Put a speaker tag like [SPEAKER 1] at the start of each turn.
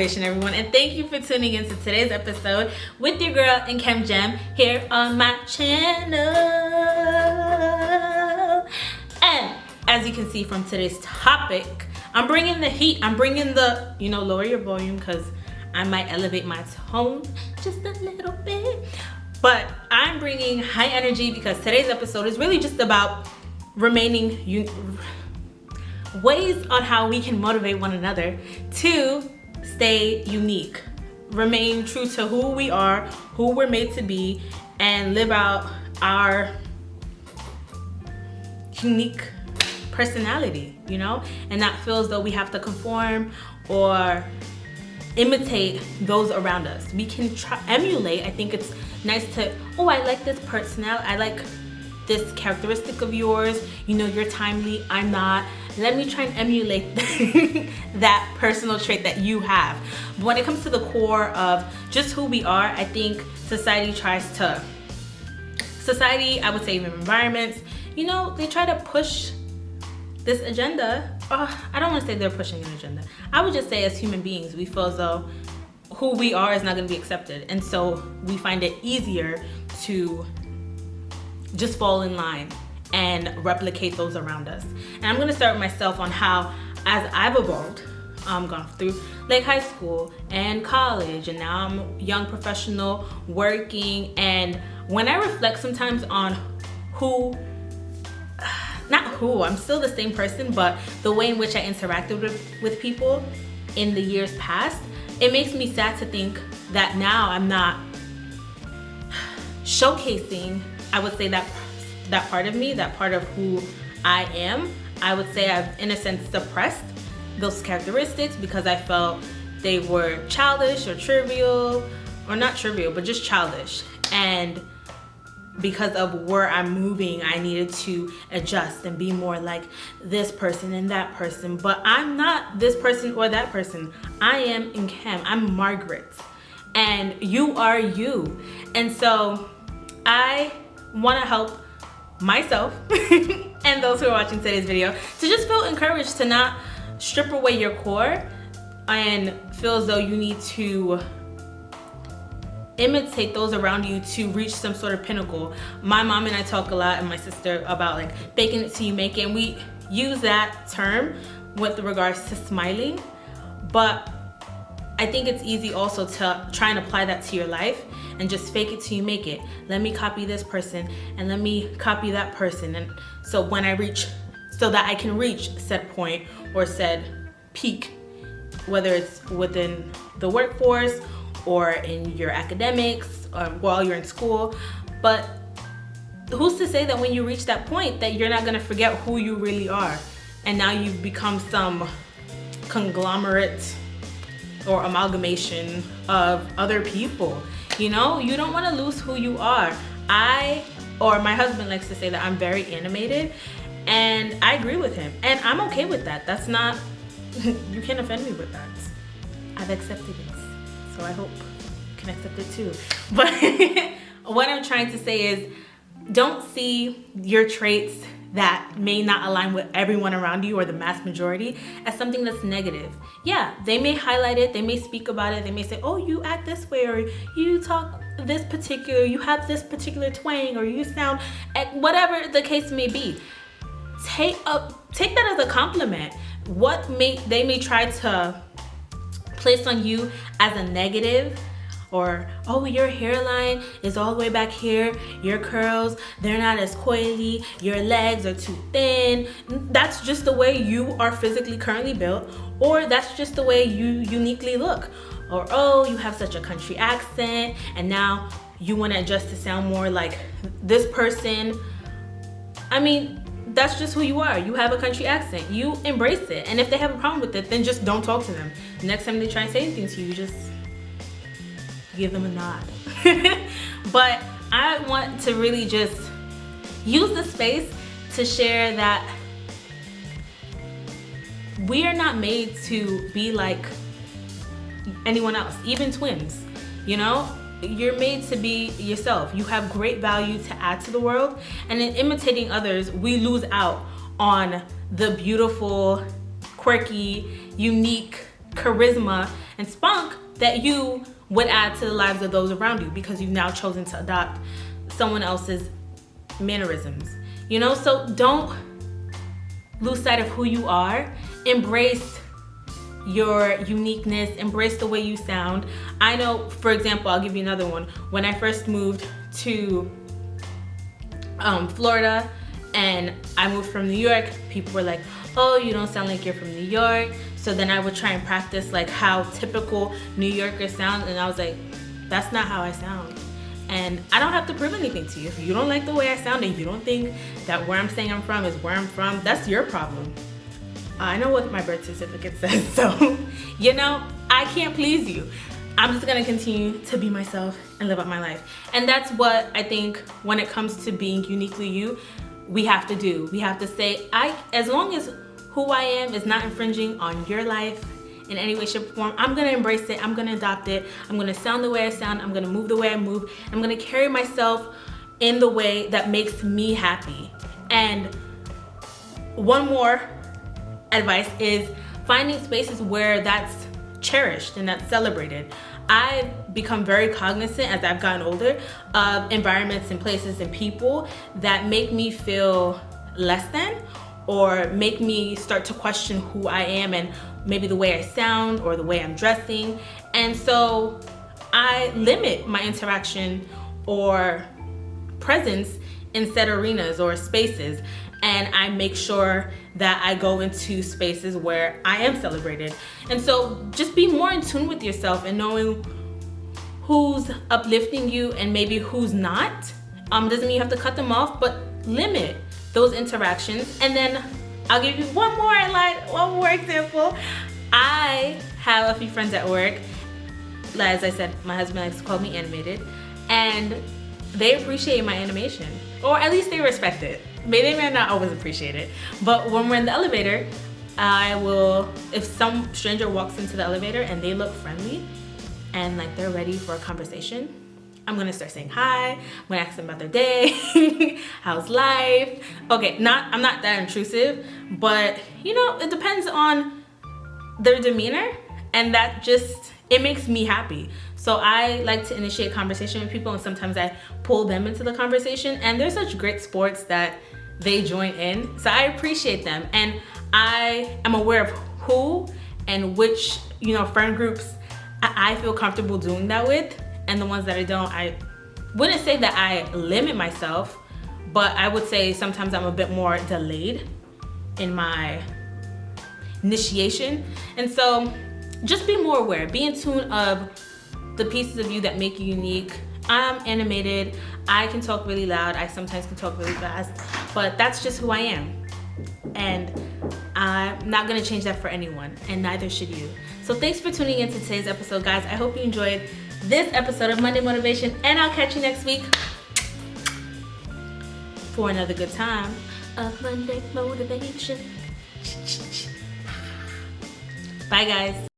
[SPEAKER 1] motivation, everyone, and thank you for tuning into today's episode with your girl Nkem here on my channel. And as you can see from today's topic, I'm bringing the heat. I'm bringing the, lower your volume because I might elevate my tone just a little bit. But I'm bringing high energy because today's episode is really just about ways on how we can motivate one another to stay unique, remain true to who we are, who we're made to be, and live out our unique personality, and not feel as though we have to conform or imitate those around us. We can emulate. I think it's nice to, I like this personality, I like this characteristic of yours, you're timely, I'm not. Let me try and emulate that personal trait that you have. But when it comes to the core of just who we are, I think society, I would say even environments, they try to push this agenda. I don't want to say they're pushing an agenda. I would just say as human beings, we feel as though who we are is not going to be accepted. And so we find it easier to just fall in line and replicate those around us. And I'm going to start with myself on how, as I've evolved, gone through like high school and college, and now I'm a young professional working. And when I reflect sometimes on I'm still the same person, but the way in which I interacted with people in the years past, it makes me sad to think that now I'm not showcasing, I would say, that part of me, that part of who I am. I would say I've, in a sense, suppressed those characteristics because I felt they were childish or trivial, or not trivial, but just childish. And because of where I'm moving, I needed to adjust and be more like this person and that person. But I'm not this person or that person. I am Nkem. I'm Margaret. And you are you. And so I want to help myself and those who are watching today's video to just feel encouraged to not strip away your core and feel as though you need to imitate those around you to reach some sort of pinnacle. My mom and I talk a lot, and my sister, about like faking it till you make it, and we use that term with regards to smiling. But I think it's easy also to try and apply that to your life and just fake it till you make it. Let me copy this person and let me copy that person, and so when I reach, so that I can reach said point or said peak, whether it's within the workforce or in your academics or while you're in school. But who's to say that when you reach that point that you're not gonna forget who you really are, and now you've become some conglomerate or amalgamation of other people. You don't want to lose who you are. My husband likes to say that I'm very animated, and I agree with him, and I'm okay with that. That's not, you can't offend me with that. I've accepted it, so I hope you can accept it too. But what I'm trying to say is, don't see your traits that may not align with everyone around you or the mass majority as something that's negative. Yeah, they may highlight it, they may speak about it, they may say, oh, you act this way, or you talk this particular, you have this particular twang, or you sound, whatever the case may be. Take that as a compliment. They may try to place on you as a negative, or, oh, your hairline is all the way back here, your curls, they're not as coily, your legs are too thin. That's just the way you are physically currently built, or that's just the way you uniquely look. Or, oh, you have such a country accent, and now you want to adjust to sound more like this person. I mean, that's just who you are. You have a country accent. You embrace it. And if they have a problem with it, then just don't talk to them. The next time they try and say anything to you, just give them a nod. But I want to really just use the space to share that we are not made to be like anyone else, even twins. You're made to be yourself. You have great value to add to the world, and in imitating others, we lose out on the beautiful, quirky, unique charisma and spunk that you would add to the lives of those around you, because you've now chosen to adopt someone else's mannerisms. You know, so don't lose sight of who you are. Embrace your uniqueness, embrace the way you sound. I know, for example, I'll give you another one. When I first moved to Florida and I moved from New York, people were like, oh, you don't sound like you're from New York. So then I would try and practice like how typical New Yorkers sound, and I was like, that's not how I sound. And I don't have to prove anything to you. If you don't like the way I sound and you don't think that where I'm saying I'm from is where I'm from, that's your problem. I know what my birth certificate says, so, you know, I can't please you. I'm just gonna continue to be myself and live out my life. And that's what I think when it comes to being uniquely you, we have to do. We have to say, as long as who I am is not infringing on your life in any way, shape, or form, I'm gonna embrace it, I'm gonna adopt it, I'm gonna sound the way I sound, I'm gonna move the way I move, I'm gonna carry myself in the way that makes me happy. And one more advice is finding spaces where that's cherished and that's celebrated. I've become very cognizant as I've gotten older of environments and places and people that make me feel less than, or make me start to question who I am and maybe the way I sound or the way I'm dressing. And so I limit my interaction or presence in said arenas or spaces, and I make sure that I go into spaces where I am celebrated. And so just be more in tune with yourself and knowing who's uplifting you and maybe who's not. Doesn't mean you have to cut them off, but limit those interactions. And then I'll give you one more example. I have a few friends at work. As I said, my husband likes to call me animated, and they appreciate my animation, or at least they respect it. They may not always appreciate it, but when we're in the elevator, I will, if some stranger walks into the elevator and they look friendly and like they're ready for a conversation, I'm gonna start saying hi. I'm gonna ask them about their day, how's life. Okay, I'm not that intrusive, but you know, it depends on their demeanor, and that just, it makes me happy. So I like to initiate conversation with people, and sometimes I pull them into the conversation, and they're such great sports that they join in. So I appreciate them, and I am aware of who and which, you know, friend groups I feel comfortable doing that with, and the ones that I don't. I wouldn't say that I limit myself, but I would say sometimes I'm a bit more delayed in my initiation. And so just be more aware, be in tune of the pieces of you that make you unique. I'm animated, I can talk really loud, I sometimes can talk really fast, but that's just who I am. And I'm not gonna change that for anyone, and neither should you. So thanks for tuning into today's episode, guys. I hope you enjoyed this episode of Monday Motivation, and I'll catch you next week for another good time of Monday Motivation. Bye, guys.